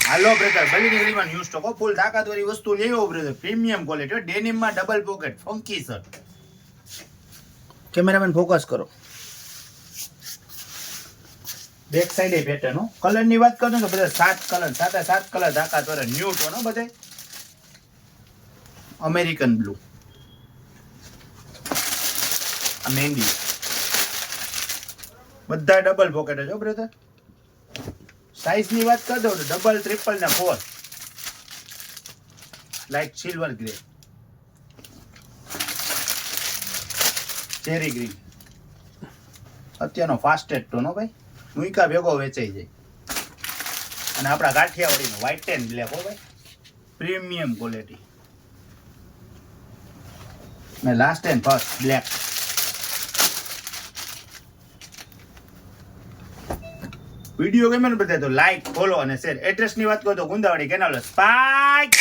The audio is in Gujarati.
હાલો બ્રધર, બલીની ગલીમાં ન્યૂ સ્ટોક ફૂલ તાકાતવાળી વસ્તુ લેવો બ્રધર, પ્રીમિયમ ક્વોલિટી, ડેનિમમાં double pocket funky shirt. Cameraman focus કરો. બેક સાઈડ એ પેટર્ન હો. કલરની વાત કરો તો બધા 7 કલર, 7 કલર તાકાતવાળા ન્યૂ ટોન હો બધે. અમેરિકન બ્લુ, આ મહેંદી, બધા ડબલ પોકેટ જ હો બ્રધર. સાઇઝ ની વાત કરી દો તો ડબલ, ટ્રિપલ ને 4, like silver grey, cherry green. અત્યારનો ફાસ્ટેસ્ટ ટોન હો ભાઈ, મુઈકા ભેગો વેચાઈ જાય. અને આપણા કાઠિયાવાડીનો વ્હાઇટ એન્ડ બ્લેક હો ભાઈ, પ્રીમિયમ ક્વોલિટી. ને last and first black. Video ગમે ને બધા તો લાઈક, ફોલો અને શેર. એડ્રેસ ની વાત કરો તો ગુંદાવાડી કેનાલ સ્પાઈક.